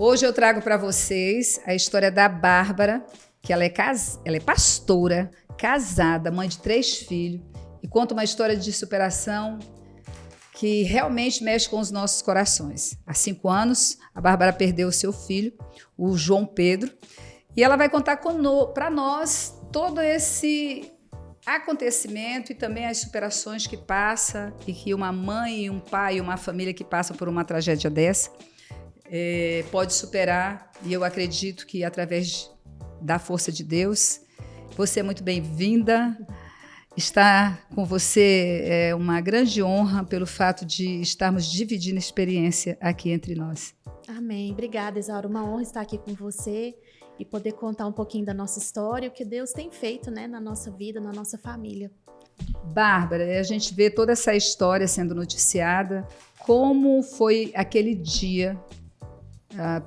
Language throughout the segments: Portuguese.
Hoje eu trago para vocês a história da Bárbara, que ela é pastora, casada, mãe de 3 filhos, e conta uma história de superação que realmente mexe com os nossos corações. Há 5 anos, a Bárbara perdeu o seu filho, o João Pedro, e ela vai contar para nós todo esse acontecimento e também as superações que passa e que uma mãe, um pai e uma família que passam por uma tragédia dessa pode superar. E eu acredito que através da força de Deus, você é muito bem-vinda. Estar com você é uma grande honra pelo fato de estarmos dividindo experiência aqui entre nós. Amém. Obrigada, Isaura. Uma honra estar aqui com você e poder contar um pouquinho da nossa história, o que Deus tem feito, né, na nossa vida, na nossa família. Bárbara, a gente vê toda essa história sendo noticiada. Como foi aquele dia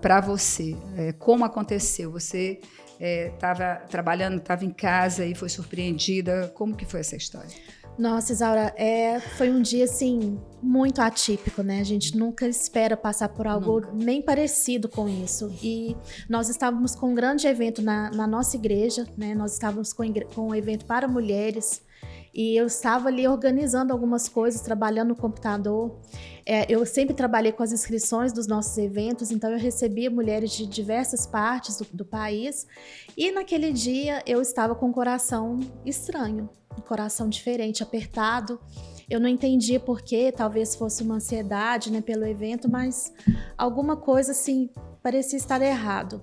para você? Como aconteceu? Você estava trabalhando, estava em casa e foi surpreendida. Como que foi essa história? Nossa, Isaura, foi um dia, assim, muito atípico, né? A gente nunca espera passar por algo nem parecido com isso. E nós estávamos com um grande evento na nossa igreja, né? Nós estávamos com um evento para mulheres. E eu estava ali organizando algumas coisas, trabalhando no computador. Eu sempre trabalhei com as inscrições dos nossos eventos, então eu recebia mulheres de diversas partes do país. E naquele dia eu estava com um coração estranho, um coração diferente, apertado. Eu não entendia por quê, talvez fosse uma ansiedade, né, pelo evento, mas alguma coisa assim parecia estar errado.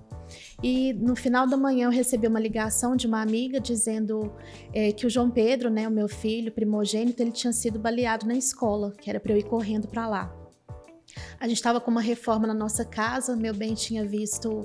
E no final da manhã eu recebi uma ligação de uma amiga dizendo que o João Pedro, né, o meu filho primogênito, ele tinha sido baleado na escola, que era para eu ir correndo para lá. A gente estava com uma reforma na nossa casa, meu bem tinha visto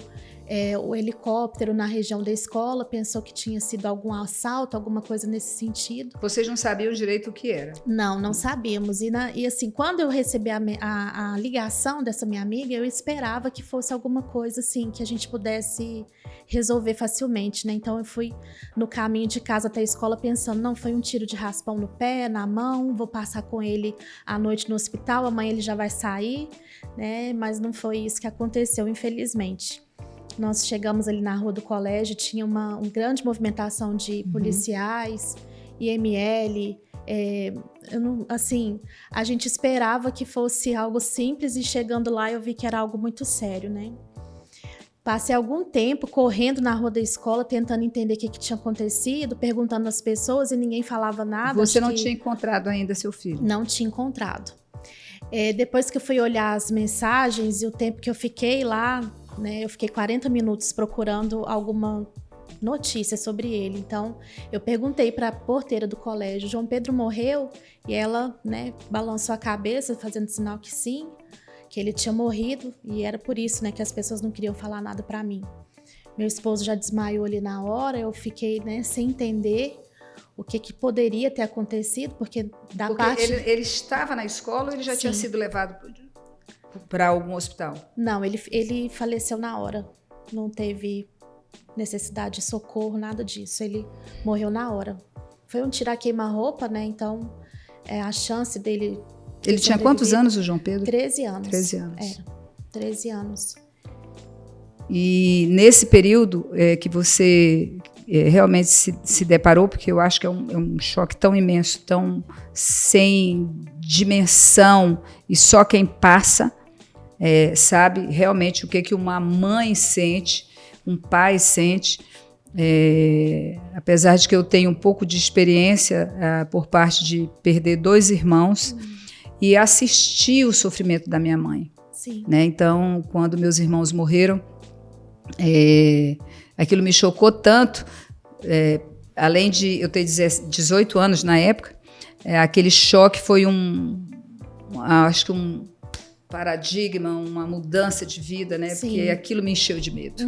o helicóptero na região da escola, pensou que tinha sido algum assalto, alguma coisa nesse sentido. Vocês não sabiam direito o que era? Não sabíamos. E assim, quando eu recebi a ligação dessa minha amiga, eu esperava que fosse alguma coisa assim, que a gente pudesse resolver facilmente, né? Então eu fui no caminho de casa até a escola pensando, não, foi um tiro de raspão no pé, na mão, vou passar com ele à noite no hospital, amanhã ele já vai sair, né? Mas não foi isso que aconteceu, infelizmente. Nós chegamos ali na rua do colégio, tinha uma grande movimentação de policiais, IML, assim, a gente esperava que fosse algo simples e chegando lá eu vi que era algo muito sério, né? Passei algum tempo correndo na rua da escola, tentando entender o que tinha acontecido, perguntando às pessoas e ninguém falava nada. Você não tinha encontrado ainda seu filho? Não tinha encontrado. Depois que eu fui olhar as mensagens e o tempo que eu fiquei lá, né, eu fiquei 40 minutos procurando alguma notícia sobre ele. Então, eu perguntei para a porteira do colégio, João Pedro morreu? E ela, né, balançou a cabeça, fazendo sinal que sim, que ele tinha morrido. E era por isso, né, que as pessoas não queriam falar nada para mim. Meu esposo já desmaiou ali na hora, eu fiquei, né, sem entender o que poderia ter acontecido, porque ele estava na escola ou ele já tinha sido levado para algum hospital? Não, ele faleceu na hora. Não teve necessidade de socorro, nada disso. Ele morreu na hora. Foi um tirar queima-roupa, né? Então, a chance dele... Ele tinha quantos anos, o João Pedro? 13 anos. 13 anos. 13 anos. E nesse período que você realmente se deparou, porque eu acho que é um choque tão imenso, tão sem dimensão, e só quem passa sabe realmente o que uma mãe sente, um pai sente. Apesar de que eu tenho um pouco de experiência por parte de perder 2 irmãos e assistir o sofrimento da minha mãe. Sim. Né? Então, quando meus irmãos morreram, aquilo me chocou tanto, além de eu ter 18 anos na época, aquele choque foi acho que um paradigma, uma mudança de vida, né? Sim. Porque aquilo me encheu de medo.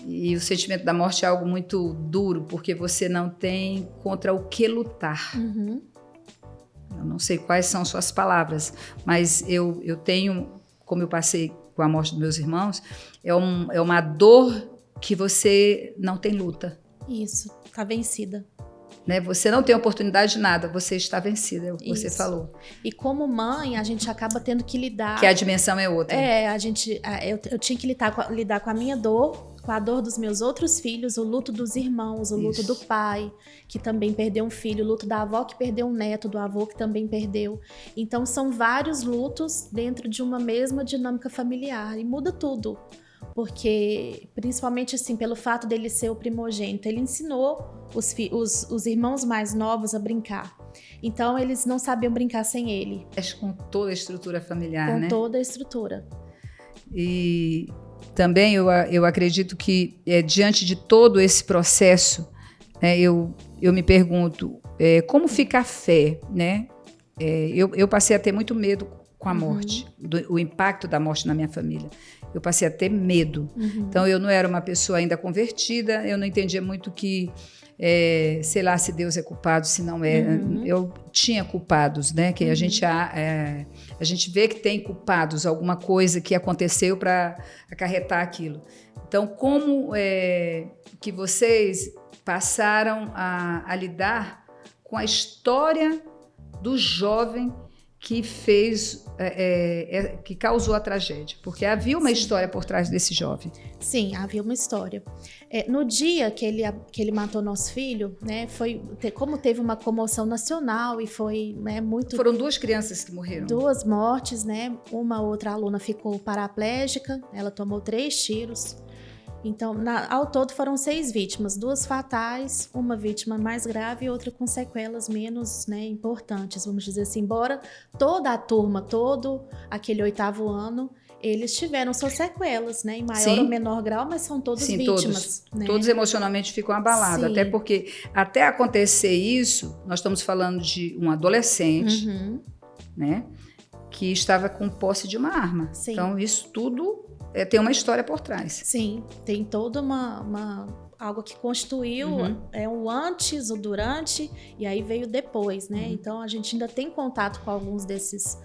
E o sentimento da morte é algo muito duro, porque você não tem contra o que lutar. Eu não sei quais são suas palavras, mas eu tenho, como eu passei com a morte dos meus irmãos, é uma dor que você não tem luta. Isso, tá vencida. né? Você não tem oportunidade de nada, você está vencida, é o que você falou. E como mãe, a gente acaba tendo que lidar... Que a dimensão é outra. Eu tinha que lidar com a minha dor, com a dor dos meus outros filhos, o luto dos irmãos, o luto do pai, que também perdeu um filho, o luto da avó que perdeu um neto, do avô que também perdeu. Então, são vários lutos dentro de uma mesma dinâmica familiar, e muda tudo. Porque, principalmente assim, pelo fato dele ser o primogênito, ele ensinou os irmãos mais novos a brincar. Então, eles não sabiam brincar sem ele. Com toda a estrutura familiar, né? Com toda a estrutura. E também eu acredito que, diante de todo esse processo, eu me pergunto, como fica a fé, né? Eu passei a ter muito medo com a morte, o impacto da morte na minha família. Eu passei a ter medo. Então, eu não era uma pessoa ainda convertida, eu não entendia muito que, sei lá, se Deus é culpado, se não é. Eu tinha culpados, né? Que a gente vê que tem culpados, alguma coisa que aconteceu para acarretar aquilo. Então, como que vocês passaram a lidar com a história do jovem que fez, que causou a tragédia? Porque havia uma história por trás desse jovem. Sim, havia uma história. No dia que ele matou nosso filho, né, como teve uma comoção nacional e foi, né, muito... Foram 2 crianças que morreram. 2 mortes, né? Uma outra aluna ficou paraplégica, ela tomou 3 tiros. Então, ao todo foram 6 vítimas, 2 fatais, uma vítima mais grave e outra com sequelas menos, né, importantes, vamos dizer assim. Embora toda a turma, todo aquele 8º ano, eles tiveram suas sequelas, né, em maior ou menor grau, mas são todos vítimas. Todos, né? Todos emocionalmente ficam abalados, até porque, até acontecer isso, nós estamos falando de um adolescente, né, que estava com posse de uma arma. Sim. Então, isso tudo... tem uma história por trás. Sim, tem toda algo que constituiu o antes, o durante, e aí veio depois, né? Então, a gente ainda tem contato com alguns desses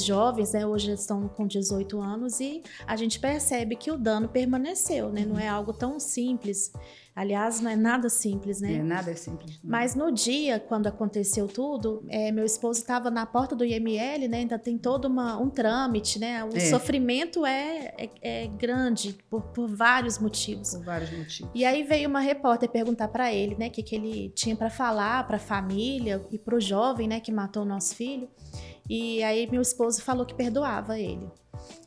jovens, né? Hoje eles estão com 18 anos e a gente percebe que o dano permaneceu, né? Não é algo tão simples. Aliás, não é nada simples, né? Nada é simples. Mas no dia, quando aconteceu tudo, meu esposo estava na porta do IML, né? Ainda tem todo um trâmite, né? O sofrimento é grande por vários motivos. Por vários motivos. E aí veio uma repórter perguntar para ele, né? O que ele tinha para falar para a família e para o jovem, né? Que matou o nosso filho. E aí meu esposo falou que perdoava ele.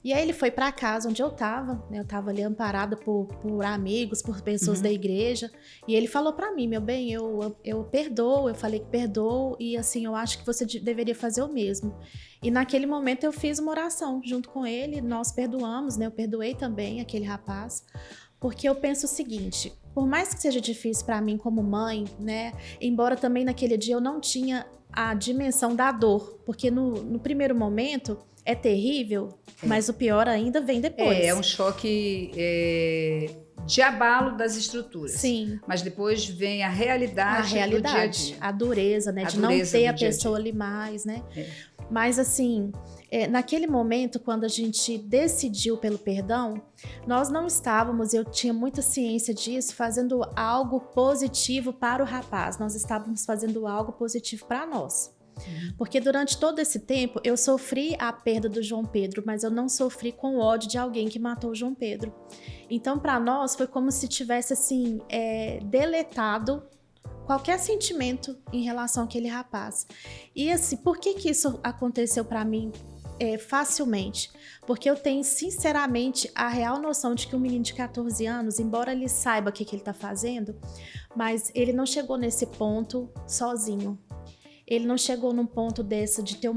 E aí ele foi para casa onde eu estava, né? Eu estava ali amparada por amigos, por pessoas da igreja, e ele falou para mim, meu bem, eu perdoo, eu falei que perdoo, e assim, eu acho que você deveria fazer o mesmo. E naquele momento eu fiz uma oração junto com ele, nós perdoamos, né? Eu perdoei também aquele rapaz, porque eu penso o seguinte, por mais que seja difícil para mim como mãe, né? Embora também naquele dia eu não tinha a dimensão da dor, porque no primeiro momento é terrível, mas o pior ainda vem depois. É um choque de abalo das estruturas. Sim. Mas depois vem a realidade do dia a dia. A dureza, né? De não ter a pessoa ali mais, né? Mas assim, naquele momento, quando a gente decidiu pelo perdão, nós não estávamos, eu tinha muita ciência disso, fazendo algo positivo para o rapaz. Nós estávamos fazendo algo positivo para nós. Porque durante todo esse tempo eu sofri a perda do João Pedro, mas eu não sofri com o ódio de alguém que matou o João Pedro. Então, para nós foi como se tivesse assim deletado qualquer sentimento em relação àquele rapaz. E assim, por que isso aconteceu para mim facilmente? Porque eu tenho sinceramente a real noção de que um menino de 14 anos, embora ele saiba o que ele está fazendo, mas ele não chegou nesse ponto sozinho. Ele não chegou num ponto desse de ter um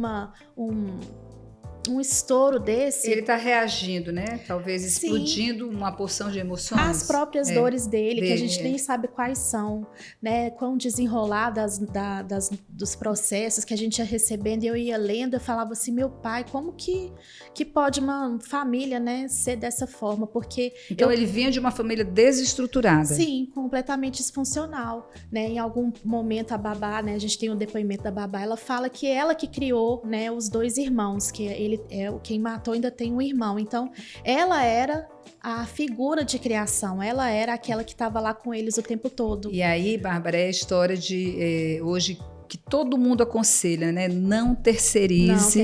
estouro desse. Ele está reagindo, né? Talvez explodindo uma porção de emoções. As próprias dores dele, que a gente nem sabe quais são, né? Quão desenroladas dos processos que a gente ia recebendo, e eu ia lendo, eu falava assim, meu pai, como que pode uma família, né, ser dessa forma? Porque então ele vinha de uma família desestruturada. Sim, completamente disfuncional, né? Em algum momento a babá, né, a gente tem um depoimento da babá, ela fala que ela que criou, né, os 2 irmãos, que ele quem matou ainda tem um irmão. Então, ela era a figura de criação, ela era aquela que estava lá com eles o tempo todo. E aí, Bárbara, é a história de hoje que todo mundo aconselha, né? Não terceirize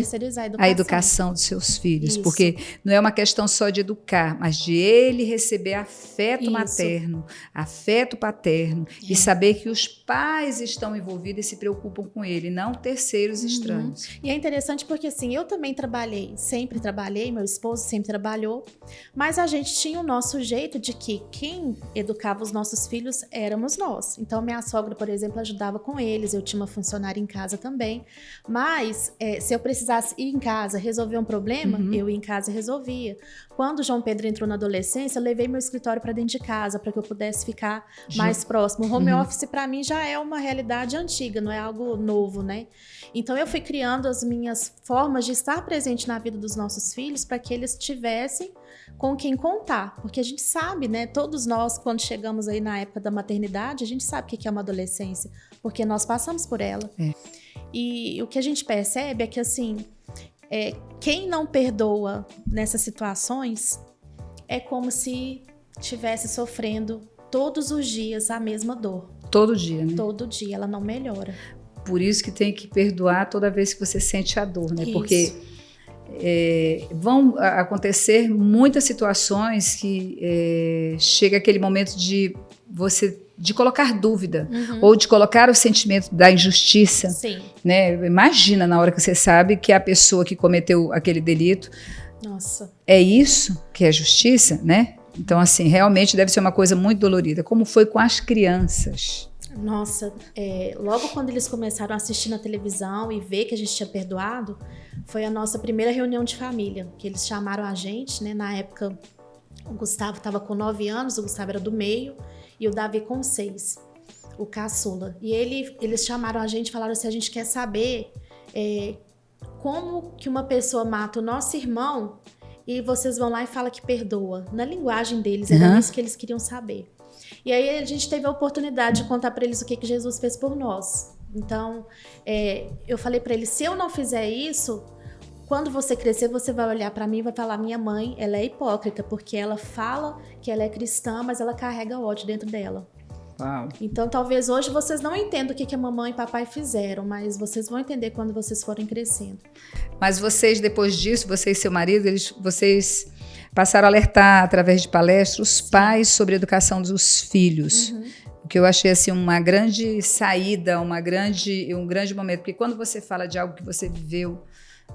a educação dos seus filhos. Isso. Porque não é uma questão só de educar, mas de ele receber afeto materno, afeto paterno, e saber que os pais estão envolvidos e se preocupam com ele, não terceiros estranhos. E é interessante porque, assim, eu também sempre trabalhei, meu esposo sempre trabalhou, mas a gente tinha o nosso jeito de que quem educava os nossos filhos éramos nós. Então, minha sogra, por exemplo, ajudava com eles, eu tinha uma funcionária em casa também, mas se eu precisasse ir em casa resolver um problema, eu ia em casa e resolvia. Quando o João Pedro entrou na adolescência, eu levei meu escritório para dentro de casa para que eu pudesse ficar mais próximo. O home office para mim já é uma realidade antiga, não é algo novo, né? Então eu fui criando as minhas formas de estar presente na vida dos nossos filhos para que eles tivessem com quem contar, porque a gente sabe, né? Todos nós, quando chegamos aí na época da maternidade, a gente sabe o que é uma adolescência, porque nós passamos por ela. E o que a gente percebe é que, assim, quem não perdoa nessas situações é como se estivesse sofrendo todos os dias a mesma dor. Todo dia, né? Todo dia, ela não melhora. Por isso que tem que perdoar toda vez que você sente a dor, né? Isso. Porque vão acontecer muitas situações que chega aquele momento de colocar dúvida, ou de colocar o sentimento da injustiça. Sim. Né? Imagina na hora que você sabe que a pessoa que cometeu aquele delito, nossa, é isso que é justiça, né? Então, assim, realmente deve ser uma coisa muito dolorida, como foi com as crianças. Nossa, logo quando eles começaram a assistir na televisão e ver que a gente tinha perdoado, foi a nossa primeira reunião de família, que eles chamaram a gente, né? Na época, o Gustavo estava com 9 anos, o Gustavo era do meio, e o Davi com 6, o caçula. E eles chamaram a gente e falaram assim, a gente quer saber como que uma pessoa mata o nosso irmão e vocês vão lá e falam que perdoa. Na linguagem deles, era isso que eles queriam saber. E aí a gente teve a oportunidade de contar para eles o que Jesus fez por nós. Então, eu falei para eles, se eu não fizer isso, quando você crescer, você vai olhar para mim e vai falar, minha mãe, ela é hipócrita, porque ela fala que ela é cristã, mas ela carrega ódio dentro dela. Uau. Então, talvez hoje vocês não entendam o que a mamãe e papai fizeram, mas vocês vão entender quando vocês forem crescendo. Mas vocês, depois disso, você e seu marido, vocês passaram a alertar através de palestras os pais sobre a educação dos filhos. O que eu achei assim uma grande saída, um grande momento, porque quando você fala de algo que você viveu,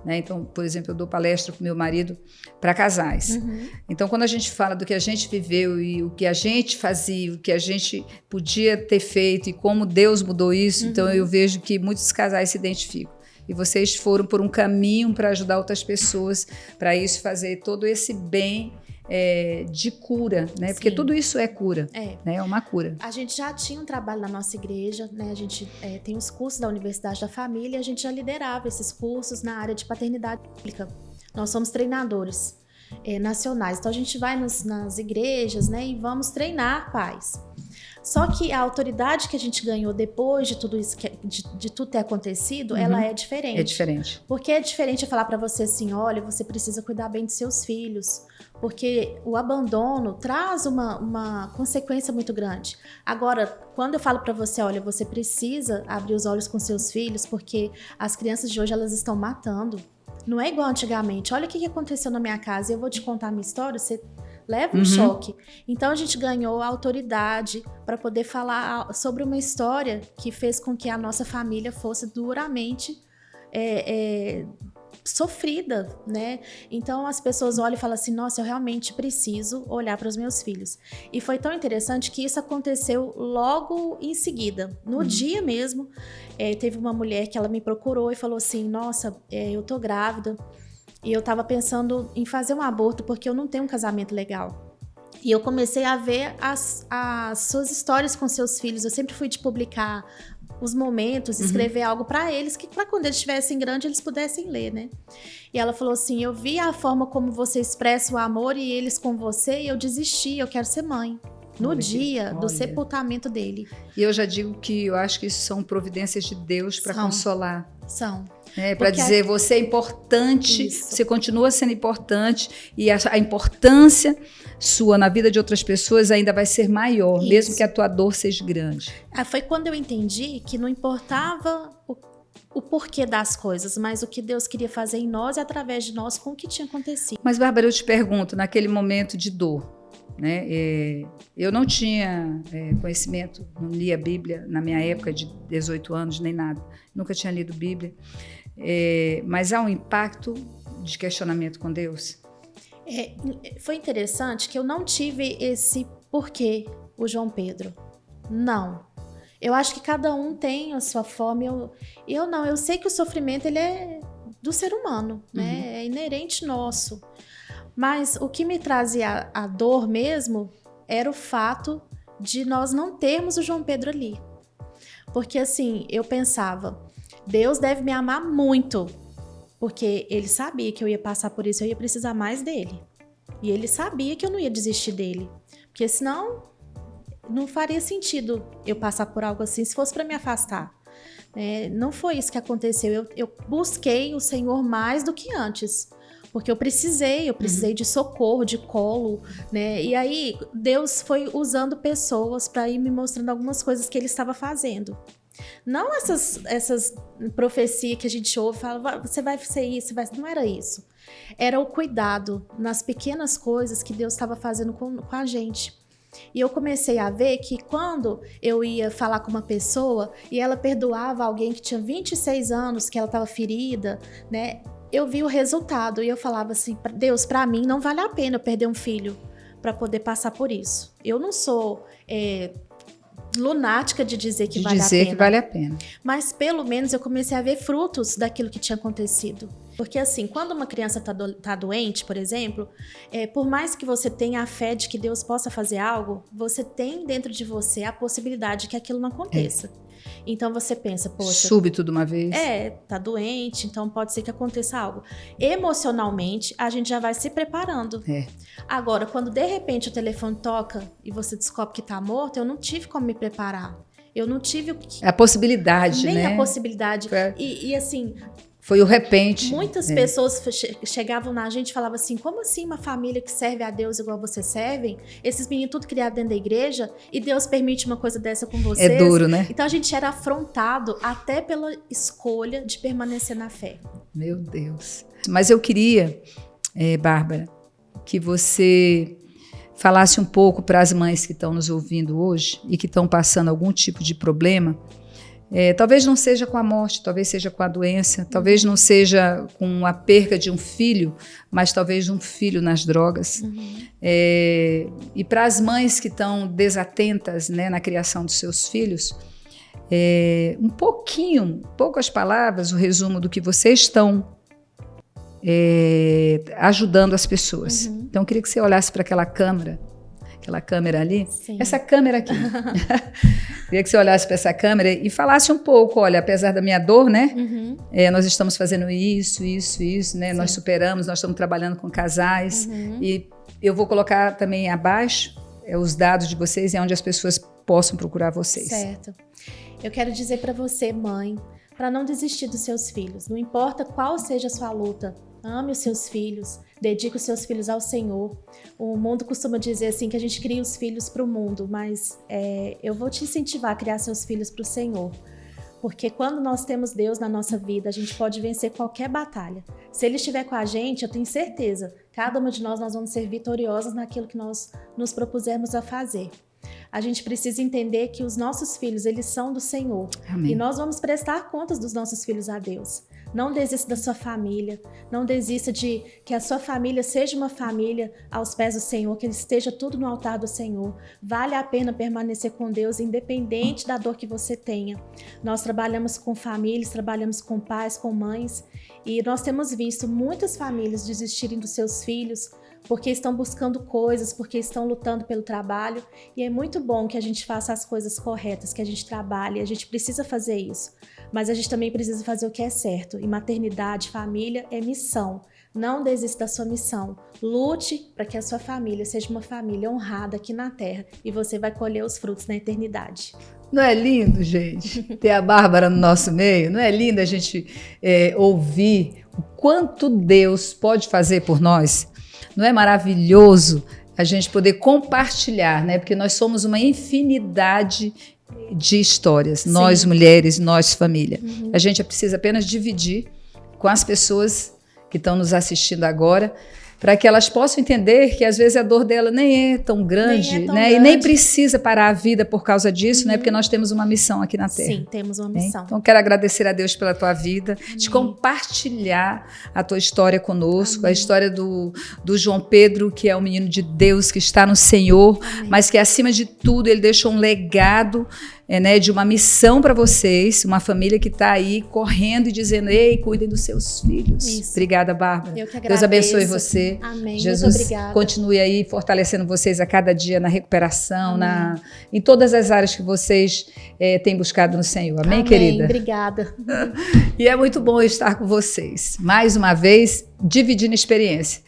né? Então, por exemplo, eu dou palestra com meu marido para casais. Então, quando a gente fala do que a gente viveu e o que a gente fazia, o que a gente podia ter feito e como Deus mudou isso, então eu vejo que muitos casais se identificam. E vocês foram por um caminho para ajudar outras pessoas, para isso fazer todo esse bem de cura, né? Porque tudo isso é cura, né? É uma cura. A gente já tinha um trabalho na nossa igreja, né? A gente tem os cursos da Universidade da Família, a gente já liderava esses cursos na área de paternidade pública. Nós somos treinadores nacionais, então a gente vai nas igrejas, né? E vamos treinar pais. Só que a autoridade que a gente ganhou depois de tudo isso, de tudo ter acontecido, ela é diferente. É diferente. Porque é diferente eu falar para você assim, olha, você precisa cuidar bem dos seus filhos, porque o abandono traz uma consequência muito grande. Agora, quando eu falo para você, olha, você precisa abrir os olhos com seus filhos, porque as crianças de hoje, elas estão matando. Não é igual antigamente. Olha o que aconteceu na minha casa, eu vou te contar a minha história, você leva um choque. Então a gente ganhou a autoridade para poder falar sobre uma história que fez com que a nossa família fosse duramente sofrida, né? Então as pessoas olham e falam assim, nossa, eu realmente preciso olhar para os meus filhos. E foi tão interessante que isso aconteceu logo em seguida. No dia mesmo, teve uma mulher que ela me procurou e falou assim, nossa, eu tô grávida. E eu tava pensando em fazer um aborto porque eu não tenho um casamento legal. E eu comecei a ver as suas histórias com seus filhos. Eu sempre fui de publicar os momentos, escrever algo para eles, que para quando eles estivessem grandes eles pudessem ler, né? E ela falou assim, eu vi a forma como você expressa o amor e eles com você e eu desisti, eu quero ser mãe. No dia do sepultamento dele. E eu já digo que eu acho que isso são providências de Deus para consolar. São. Para dizer, você é importante, Isso. você continua sendo importante e a importância sua na vida de outras pessoas ainda vai ser maior, Isso. mesmo que a tua dor seja grande. Foi quando eu entendi que não importava o porquê das coisas, mas o que Deus queria fazer em nós e através de nós com o que tinha acontecido. Mas, Bárbara, eu te pergunto, naquele momento de dor, né? Eu não tinha conhecimento, não lia Bíblia na minha época de 18 anos, nem nada. Nunca tinha lido Bíblia. Mas há um impacto de questionamento com Deus? Foi interessante que eu não tive esse porquê, o João Pedro. Não. Eu acho que cada um tem a sua forma. Eu sei que o sofrimento ele é do ser humano, né? É inerente nosso. Mas o que me trazia a dor mesmo era o fato de nós não termos o João Pedro ali. Porque assim, eu pensava, Deus deve me amar muito, porque ele sabia que eu ia passar por isso, eu ia precisar mais dele. E ele sabia que eu não ia desistir dele, porque senão não faria sentido eu passar por algo assim se fosse para me afastar. Não foi isso que aconteceu, eu busquei o Senhor mais do que antes. Porque eu precisei de socorro, de colo, né? E aí Deus foi usando pessoas para ir me mostrando algumas coisas que ele estava fazendo. Não essas profecias que a gente ouve, fala, você vai ser isso, não era isso. Era o cuidado nas pequenas coisas que Deus estava fazendo com a gente. E eu comecei a ver que quando eu ia falar com uma pessoa e ela perdoava alguém que tinha 26 anos, que ela estava ferida, né? Eu vi o resultado e eu falava assim, Deus, para mim não vale a pena eu perder um filho para poder passar por isso. Eu não sou lunática de dizer que vale a pena. Mas pelo menos eu comecei a ver frutos daquilo que tinha acontecido. Porque assim, quando uma criança tá doente, por exemplo, por mais que você tenha a fé de que Deus possa fazer algo, você tem dentro de você a possibilidade de que aquilo não aconteça. Então você pensa, poxa... Súbito de uma vez. Tá doente, então pode ser que aconteça algo. Emocionalmente, a gente já vai se preparando. Agora, quando de repente o telefone toca e você descobre que tá morto, eu não tive como me preparar. Eu não tive a possibilidade, nem né? a possibilidade. E assim... Foi o repente. Muitas pessoas chegavam na gente e falavam assim, como assim uma família que serve a Deus igual vocês servem? Esses meninos tudo criados dentro da igreja e Deus permite uma coisa dessa com vocês? É duro, né? Então a gente era afrontado até pela escolha de permanecer na fé. Meu Deus. Mas eu queria, Bárbara, que você falasse um pouco para as mães que estão nos ouvindo hoje e que estão passando algum tipo de problema. Talvez não seja com a morte, talvez seja com a doença, talvez não seja com a perca de um filho, mas talvez um filho nas drogas. E para as mães que estão desatentas, né, na criação dos seus filhos, poucas palavras, o resumo do que vocês estão ajudando as pessoas. Então eu queria que você olhasse para aquela câmera ali, Sim. Essa câmera aqui. Queria que você olhasse para essa câmera e falasse um pouco, olha, apesar da minha dor, né? Nós estamos fazendo isso, né? Nós superamos, nós estamos trabalhando com casais. E eu vou colocar também abaixo os dados de vocês e onde as pessoas possam procurar vocês. Certo. Eu quero dizer para você, mãe, para não desistir dos seus filhos. Não importa qual seja a sua luta, ame os seus filhos, dedique os seus filhos ao Senhor. O mundo costuma dizer assim que a gente cria os filhos para o mundo, mas eu vou te incentivar a criar seus filhos para o Senhor. Porque quando nós temos Deus na nossa vida, a gente pode vencer qualquer batalha. Se Ele estiver com a gente, eu tenho certeza, cada uma de nós vamos ser vitoriosas naquilo que nós nos propusermos a fazer. A gente precisa entender que os nossos filhos, eles são do Senhor. Amém. E nós vamos prestar contas dos nossos filhos a Deus. Não desista da sua família, não desista de que a sua família seja uma família aos pés do Senhor, que esteja tudo no altar do Senhor. Vale a pena permanecer com Deus, independente da dor que você tenha. Nós trabalhamos com famílias, trabalhamos com pais, com mães, e nós temos visto muitas famílias desistirem dos seus filhos porque estão buscando coisas, porque estão lutando pelo trabalho. E é muito bom que a gente faça as coisas corretas, que a gente trabalhe, a gente precisa fazer isso. Mas a gente também precisa fazer o que é certo. E maternidade, família é missão. Não desista da sua missão. Lute para que a sua família seja uma família honrada aqui na Terra e você vai colher os frutos na eternidade. Não é lindo, gente, ter a Bárbara no nosso meio? Não é lindo a gente ouvir o quanto Deus pode fazer por nós? Não é maravilhoso a gente poder compartilhar, né? Porque nós somos uma infinidade de histórias. Sim. Nós mulheres, nós família. Uhum. A gente precisa apenas dividir com as pessoas que estão nos assistindo agora, para que elas possam entender que às vezes a dor dela nem é tão grande, né? E nem precisa parar a vida por causa disso, né? Porque nós temos uma missão aqui na Terra. Sim, temos uma missão. Então, quero agradecer a Deus pela tua vida, de compartilhar a tua história conosco, a história do João Pedro, que é um menino de Deus, que está no Senhor, mas que acima de tudo ele deixou um legado, né, de uma missão para vocês, uma família que está aí correndo e dizendo: ei, cuidem dos seus filhos. Isso. Obrigada, Bárbara. Eu que agradeço. Deus abençoe você. Amém. Jesus muito obrigada. Continue aí fortalecendo vocês a cada dia na recuperação, em todas as áreas que vocês têm buscado no Senhor. Amém, querida? Obrigada. E é muito bom estar com vocês. Mais uma vez, dividindo experiência.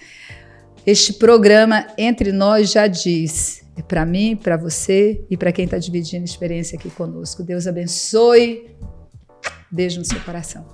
Este programa Entre Nós já diz: é para mim, para você e para quem está dividindo experiência aqui conosco. Deus abençoe. Beijo no seu coração.